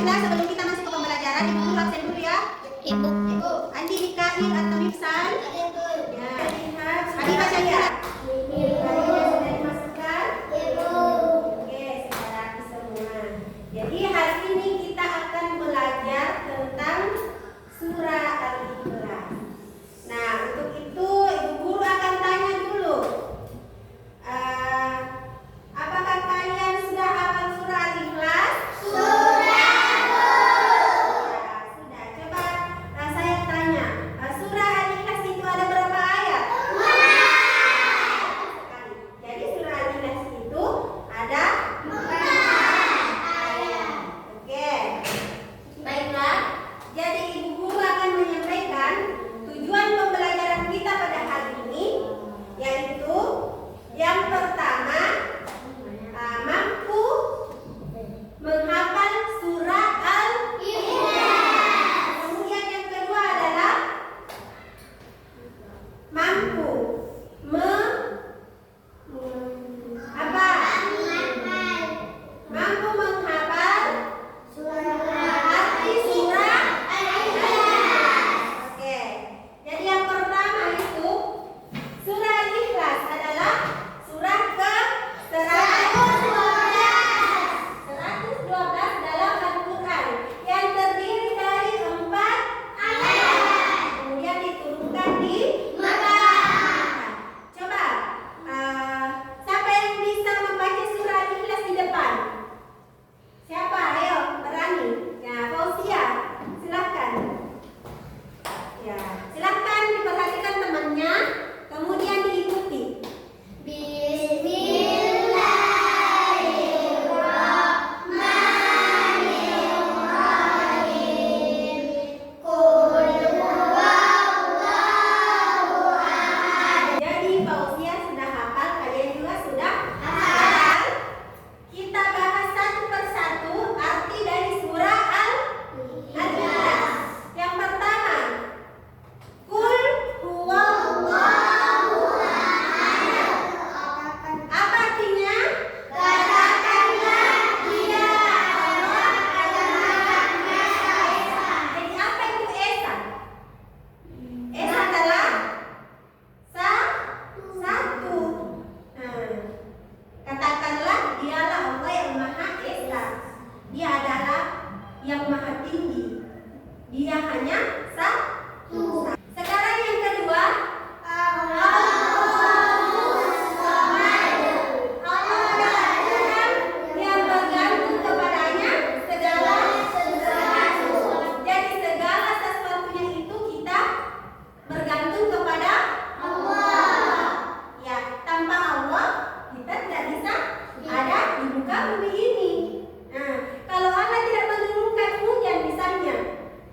Baiklah, sebelum kita masuk ke pembelajaran, Ibu guru absen dulu ya. Ibu. Andi Mikahil atau Mifsan? Ya. Andi baca ya. Tadinya sudah dimasukkan? Oke, sudah rapi semua. Jadi hari ini kita akan belajar tentang surah Al-Ikhlas. Nah, untuk itu Ibu guru akan tanya dulu. Apakah kalian sudah hafal surah Al-Ikhlas?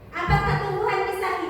Apakah tumbuhan bisa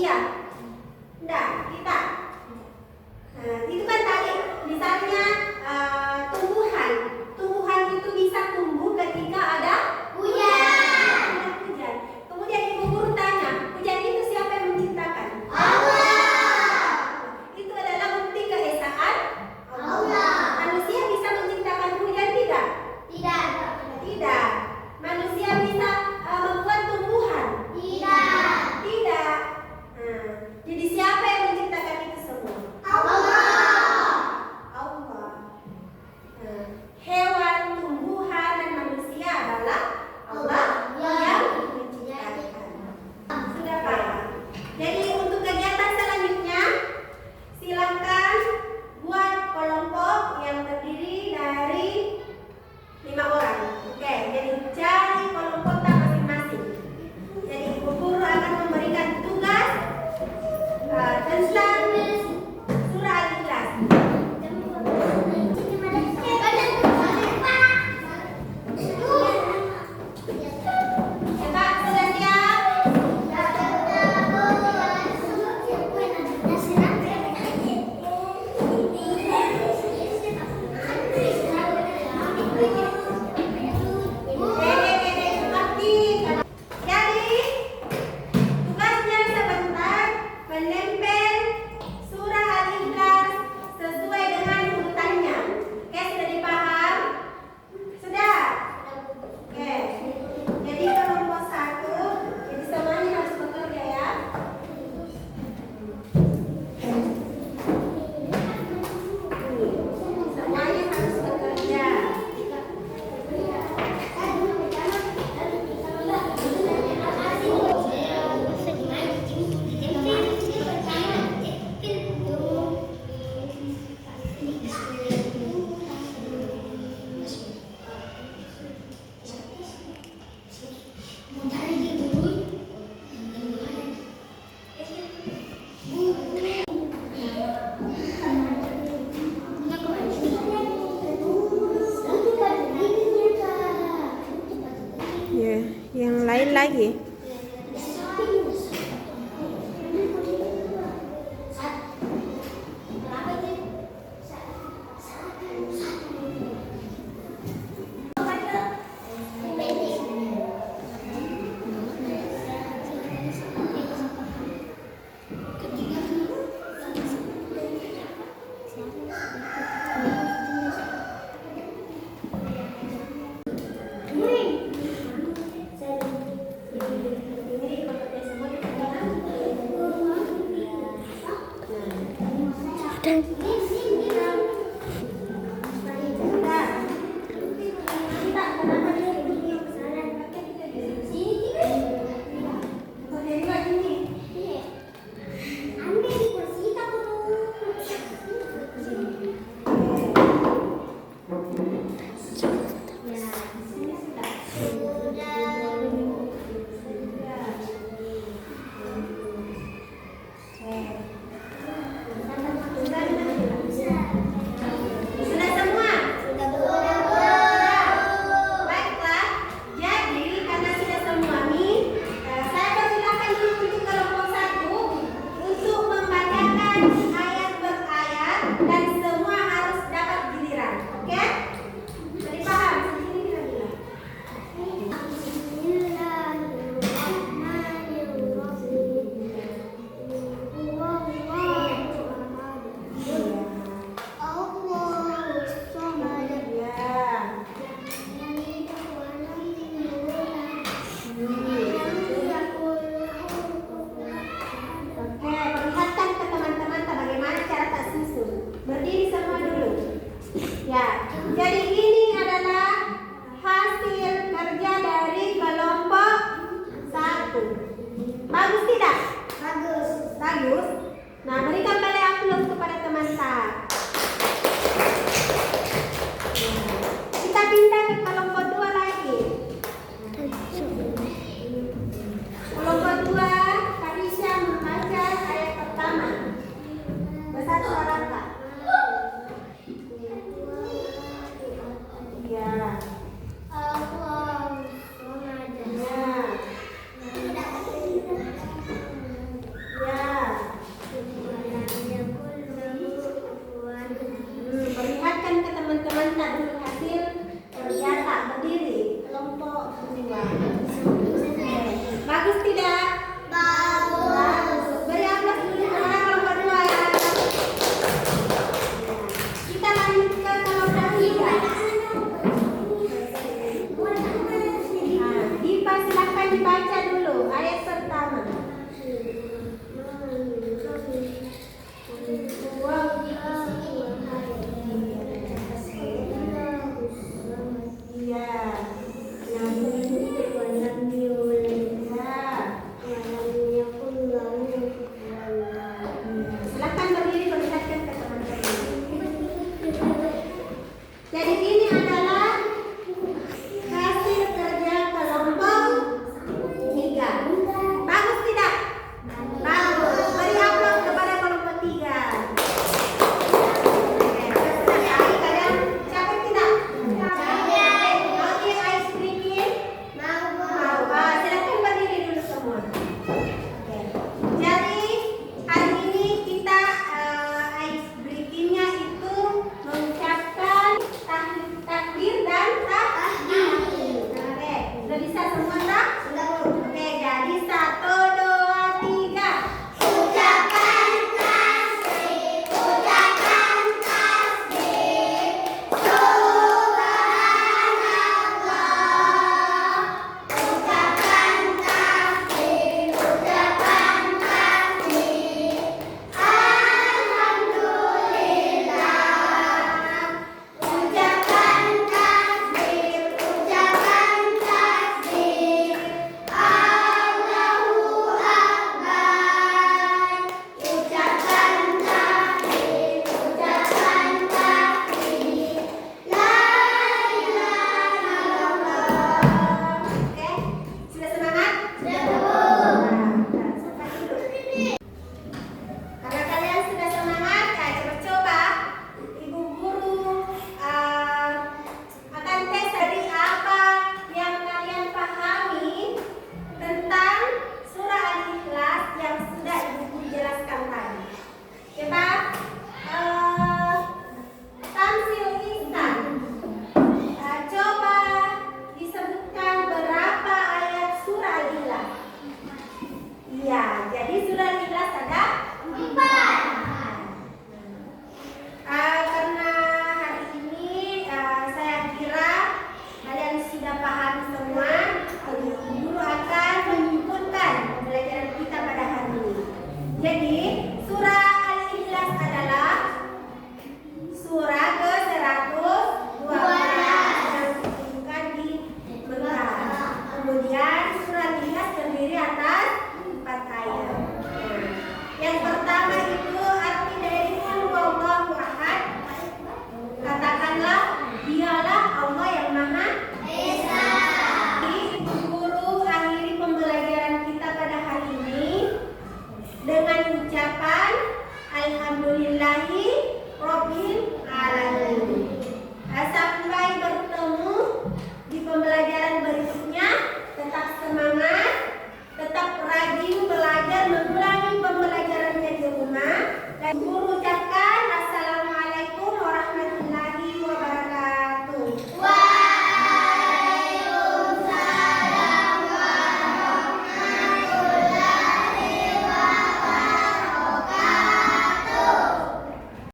manusia? Enggak, kita. Nah, itu kan tadi misalnya tumbuhan. Tumbuhan itu bisa tumbuh ketika ada hujan. Hujan. Kemudian ibu guru tanya, hujan itu siapa yang menciptakan? Allah. Itu adalah bukti keesaan Allah. Manusia bisa menciptakan hujan tidak? Tidak. Tidak. Manusia bisa membuat tumbuhan? Tidak. Tidak. Nah, jadi siapa yang menciptakan itu semua? Allah. Allah. Nah, hewan, tumbuhan, dan manusia adalah Allah yang menciptakan. Sudah paham? Jadi untuk kegiatan selanjutnya, silakan buat kelompok yang terdiri dari 5 orang. Oke, jadi cari kelompok masing-masing. Jadi ibu guru akan memberikan tugas tentang surah Al-Ikhlas. Coba sudah siap? Jadi tugasnya sebentar menempel surah Al-Ikhlas sesuai dengan urutannya. Oke, sudah dipaham? Sudah? Oke. Jadi kelompok 1, jadi semuanya harus bekerja ya. Semuanya harus bekerja. Ya, yang lain lagi. Sudah semua? Baiklah, jadi karena sudah semua nih, saya persilakan dulu untuk kelompok 1 untuk membacakan ayat per ayat dan semua harus dapat giliran. Oke? Jadi paham? Sini Nabila. Oke, perlihatkan ke teman-teman bagaimana cara tak susun. Berdiri semua dulu. Ya, jadi ini adalah hasil kerja dari kelompok 1. Bagus tidak? Bagus. Bagus. Nah, berikan balai upload kepada teman-teman.